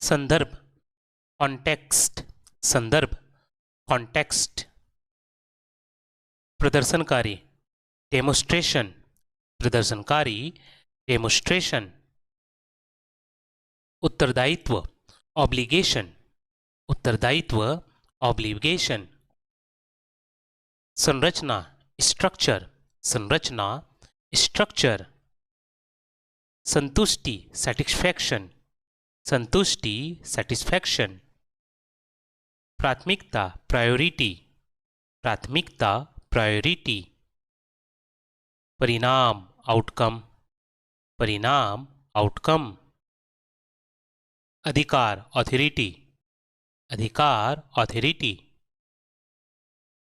संदर्भ कॉन्टेक्स्ट, संदर्भ कॉन्टेक्स्ट। प्रदर्शनकारी डेमोस्ट्रेशन, प्रदर्शनकारी डेमोस्ट्रेशन। उत्तरदायित्व ऑब्लिगेशन, उत्तरदायित्व ऑब्लिगेशन। संरचना स्ट्रक्चर, संरचना स्ट्रक्चर। संतुष्टि सेटिस्फैक्शन, संतुष्टि सेटिस्फैक्शन। प्राथमिकता प्रायोरिटी, प्राथमिकता प्रायोरिटी। परिणाम आउटकम, परिणाम आउटकम। अधिकार ऑथोरिटी, अधिकार ऑथोरिटी।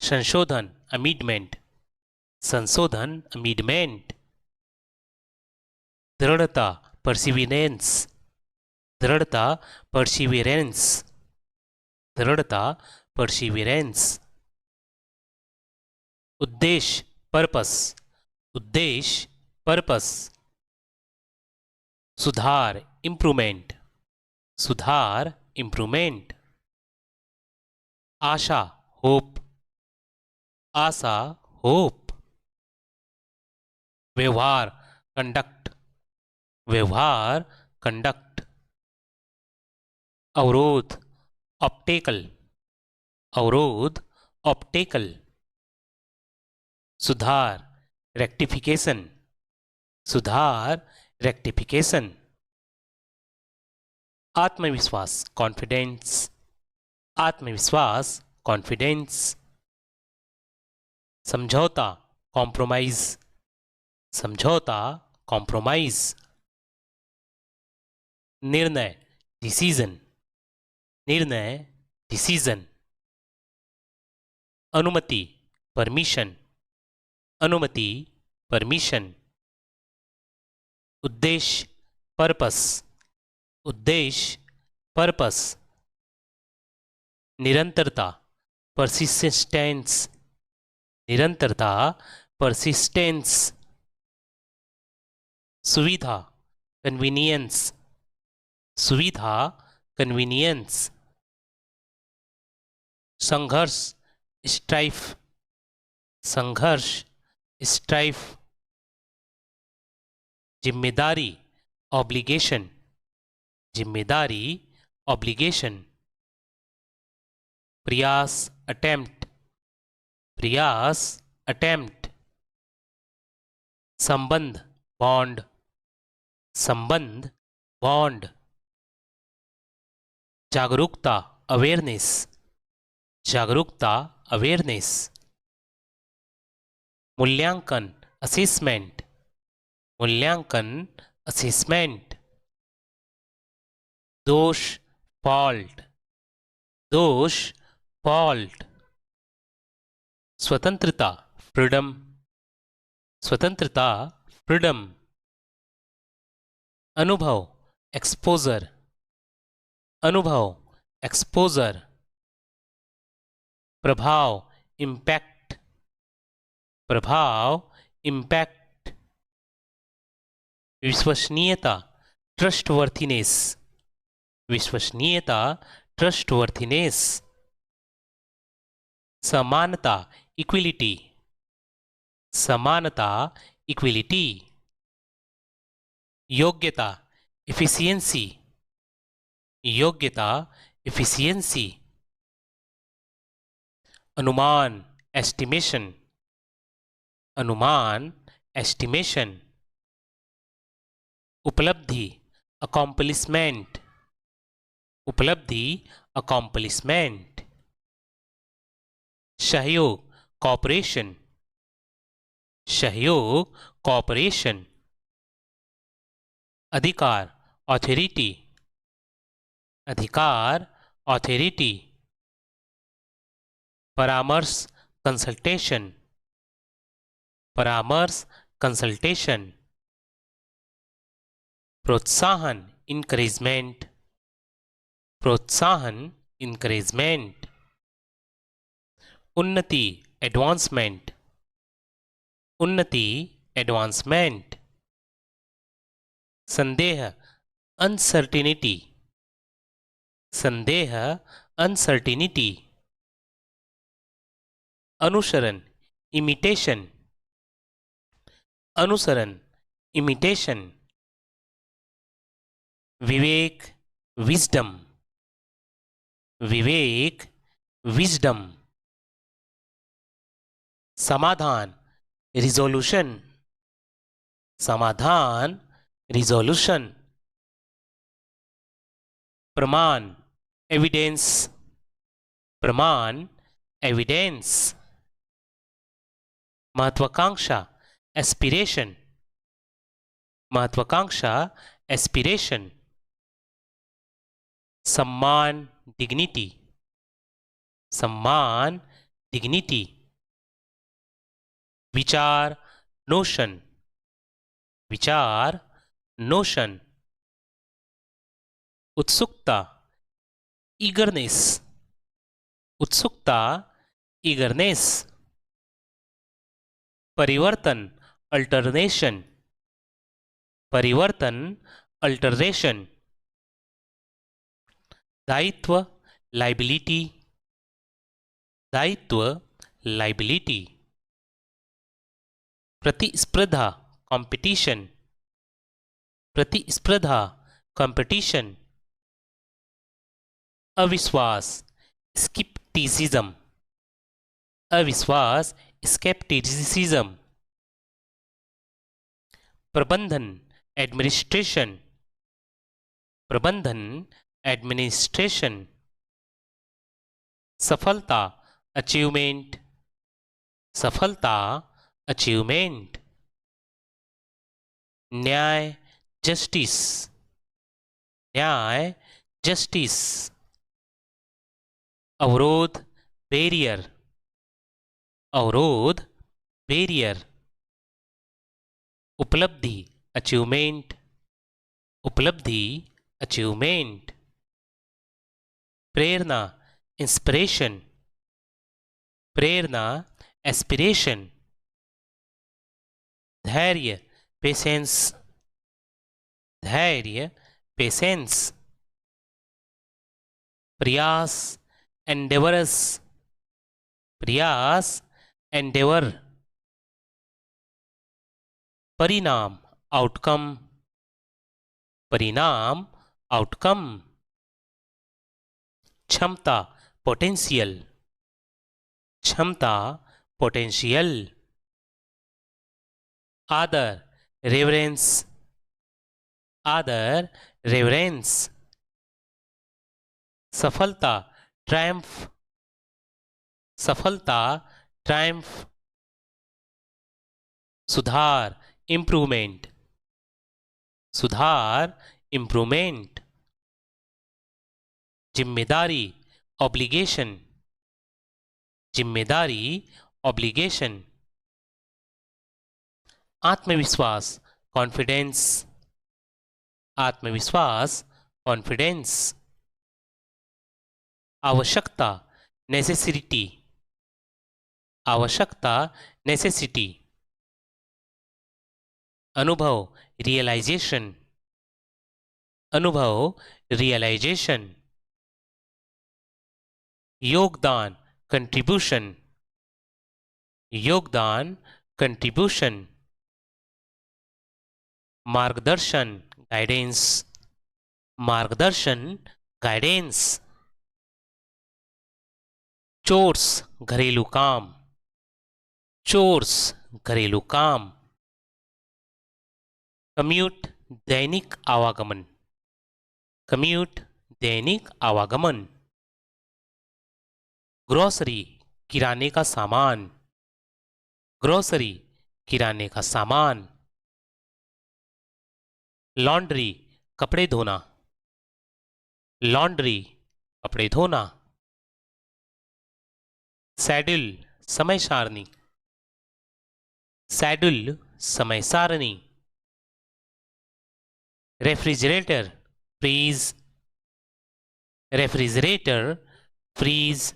संशोधन अमीडमेंट, संशोधन अमीडमेंट। दृढ़ता परसिविरेंस, दृढ़ता परसिविरेंस, दृढ़ता परसिविरेंस। उद्देश्य पर्पस, उद्देश्य पर्पस। सुधार इम्प्रूवमेंट, सुधार इम्प्रूवमेंट। आशा होप, आशा होप। व्यवहार कंडक्ट, व्यवहार कंडक्ट। अवरोध ऑब्स्टेकल, अवरोध ऑब्स्टेकल। सुधार रेक्टिफिकेशन, सुधार रेक्टिफिकेशन। आत्मविश्वास कॉन्फिडेंस, आत्मविश्वास कॉन्फिडेंस। समझौता कॉम्प्रोमाइज, समझौता कॉम्प्रोमाइज। निर्णय डिसीजन, निर्णय डिसीजन। अनुमति परमिशन, अनुमति परमिशन। उद्देश्य पर्पस, उद्देश्य पर्पस। निरंतरता परसिस्टेंस, निरंतरता परसिस्टेंस। सुविधा कन्वीनियंस, सुविधा कन्वीनियंस। संघर्ष स्ट्राइफ, संघर्ष स्ट्राइफ। जिम्मेदारी ऑब्लिगेशन, जिम्मेदारी ऑब्लिगेशन। प्रयास अटेम्प्ट, प्रयास अटेम्प्ट। संबंध बॉन्ड, संबंध बॉन्ड। जागरूकता अवेयरनेस, जागरूकता अवेयरनेस। मूल्यांकन असेसमेंट, मूल्यांकन असेसमेंट। दोष फॉल्ट, दोष फॉल्ट। स्वतंत्रता फ्रीडम, स्वतंत्रता फ्रीडम। अनुभव एक्सपोजर, अनुभव एक्सपोजर। प्रभाव इम्पैक्ट, प्रभाव इम्पैक्ट। विश्वसनीयता ट्रस्टवर्थीनेस, विश्वसनीयता ट्रस्टवर्थीनेस। समानता इक्विलिटी, समानता इक्विलिटी। योग्यता एफिशिएंसी, योग्यता एफिशिएंसी। अनुमान एस्टिमेशन, अनुमान एस्टिमेशन। उपलब्धि अकॉम्प्लिशमेंट, उपलब्धि अकॉम्प्लिशमेंट। सहयोग कॉपरेशन, सहयोग कॉपरेशन। अधिकार ऑथोरिटी, अधिकार ऑथोरिटी। परामर्श कंसल्टेशन, परामर्श कंसल्टेशन। प्रोत्साहन इनकरेजमेंट, प्रोत्साहन इनकरेजमेंट। उन्नति एडवांसमेंट, उन्नति एडवांसमेंट। संदेह अनसर्टिनिटी, संदेह, अनसर्टिनिटी। अनुसरण, इमिटेशन, अनुसरण, इमिटेशन। विवेक, विजडम, विवेक, विजडम। समाधान, रिजोल्यूशन, समाधान, रिजोल्यूशन। प्रमाण, एविडेंस, प्रमाण, एविडेंस। महत्वाकांक्षा, एस्पिरेशन, महत्वाकांक्षा, एस्पिरेशन। सम्मान, डिग्निटी, सम्मान, डिग्निटी। विचार, नोशन, विचार, नोशन। उत्सुकता, ईगरनेस, उत्सुकता, ईगरनेस। परिवर्तन, अल्टरनेशन, परिवर्तन, अल्टरनेशन। दायित्व, लाइबिलिटी, दायित्व, लाइबिलिटी। प्रतिस्पर्धा, कंपटीशन, प्रतिस्पर्धा, कंपटीशन। अविश्वास, स्किप्टिसिज्म, अविश्वास, स्केप्टिसिज्म। प्रबंधन, एडमिनिस्ट्रेशन, प्रबंधन, एडमिनिस्ट्रेशन। सफलता, अचीवमेंट, सफलता, अचीवमेंट। न्याय, जस्टिस, न्याय, जस्टिस। अवरोध, बैरियर, अवरोध, बैरियर। उपलब्धि, अचीवमेंट, उपलब्धि, अचीवमेंट। प्रेरणा, इंस्पिरेशन, प्रेरणा, एस्पिरेशन। धैर्य, पेशेंस, धैर्य, पेशेंस। प्रयास, एंडेवरस, प्रयास, एंडेवर। परिणाम, आउटकम, परिणाम, आउटकम। क्षमता, पोटेंशियल, क्षमता, पोटेंशियल। आदर, रेवरेंस, आदर, रेवरेंस। सफलता, ट्रायम्फ, सफलता, ट्रायम्फ। सुधार, इम्प्रूवमेंट, सुधार, इम्प्रूवमेंट। जिम्मेदारी, ऑब्लिगेशन, जिम्मेदारी, ऑब्लिगेशन। आत्मविश्वास, कॉन्फिडेंस, आत्मविश्वास, कॉन्फिडेंस। आवश्यकता, नेसेसिटी, आवश्यकता, नेसेसिटी। अनुभव, रियलाइजेशन, अनुभव, रियलाइजेशन। योगदान, कंट्रीब्यूशन, योगदान, कंट्रीब्यूशन। मार्गदर्शन, गाइडेंस, मार्गदर्शन, गाइडेंस। चोर्स, घरेलू काम, चोर्स, घरेलू काम। कम्यूट, दैनिक आवागमन, कम्यूट, दैनिक आवागमन। ग्रोसरी, किराने का सामान, ग्रोसरी, किराने का सामान। लॉन्ड्री, कपड़े धोना, लॉन्ड्री, कपड़े धोना। सैडल, समय सारणी, सैडल, समय सारणी। Refrigerator, fridge, refrigerator, fridge.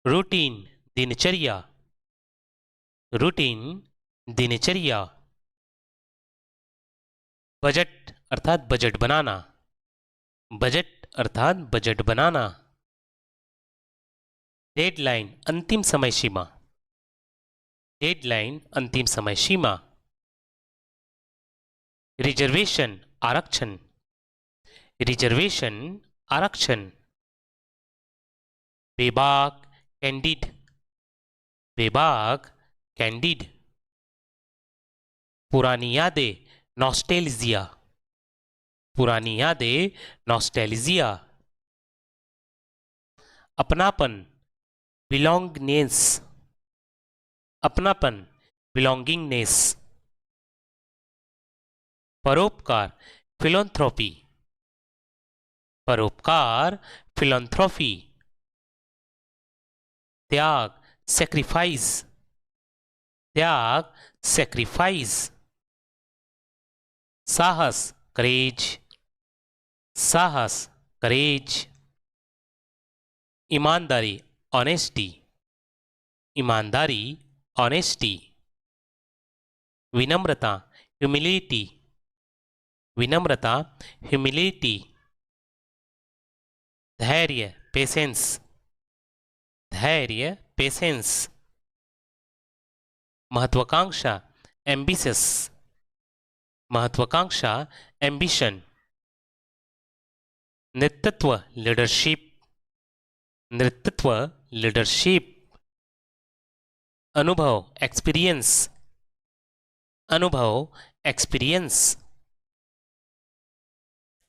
Routine, दिनचर्या, रूटीन, दिनचर्या। बजट अर्थात बजट बनाना, बजट अर्थात बजट बनाना। डेडलाइन अंतिम समय सीमा। डेडलाइन अंतिम समय सीमा। रिजर्वेशन आरक्षण। रिजर्वेशन आरक्षण। बेबाक कैंडिड। बेबाक कैंडिड। पुरानी यादें नॉस्टैल्जिया। पुरानी यादें नॉस्टैल्जिया। अपनापन बिलोंगनेस। अपनापन बिलोंगिंगनेस। परोपकार फिलोंथ्रोपी। परोपकार फिलोंथ्रोपी। त्याग सेक्रीफाइस। त्याग सेक्रीफाइस। साहस करेज। साहस करेज। ईमानदारी ऑनेस्टी। ईमानदारी ऑनेस्टी। विनम्रता ह्यूमिलिटी। विनम्रता ह्यूमिलिटी। धैर्य पेशेंस। धैर्य पेशेंस। महत्वाकांक्षा एम्बिशस। महत्वाकांक्षा एम्बिशन। नेतृत्व लीडरशिप। नेतृत्व लीडरशिप। अनुभव एक्सपीरियंस। अनुभव एक्सपीरियंस।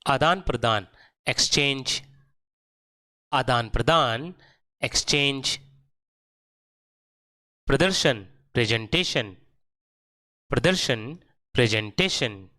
आदान प्रदान एक्सचेंज। आदान प्रदान एक्सचेंज। प्रदर्शन प्रेजेंटेशन। प्रदर्शन प्रेजेंटेशन।